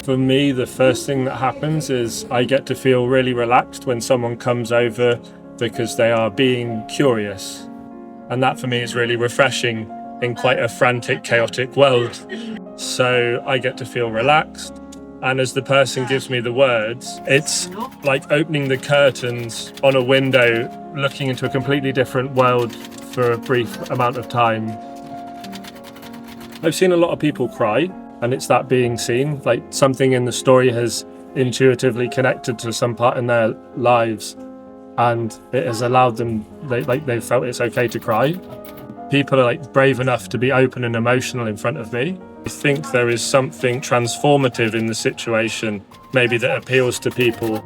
For me, the first thing that happens is I get to feel really relaxed when someone comes over because they are being curious. And that for me is really refreshing in quite a frantic, chaotic world. So I get to feel relaxed. And as the person gives me the words, it's like opening the curtains on a window, looking into a completely different world for a brief amount of time. I've seen a lot of people cry, and it's that being seen, like something in the story has intuitively connected to some part in their lives, and it has allowed them, they've felt it's okay to cry. People are like brave enough to be open and emotional in front of me. I think there is something transformative in the situation, maybe that appeals to people.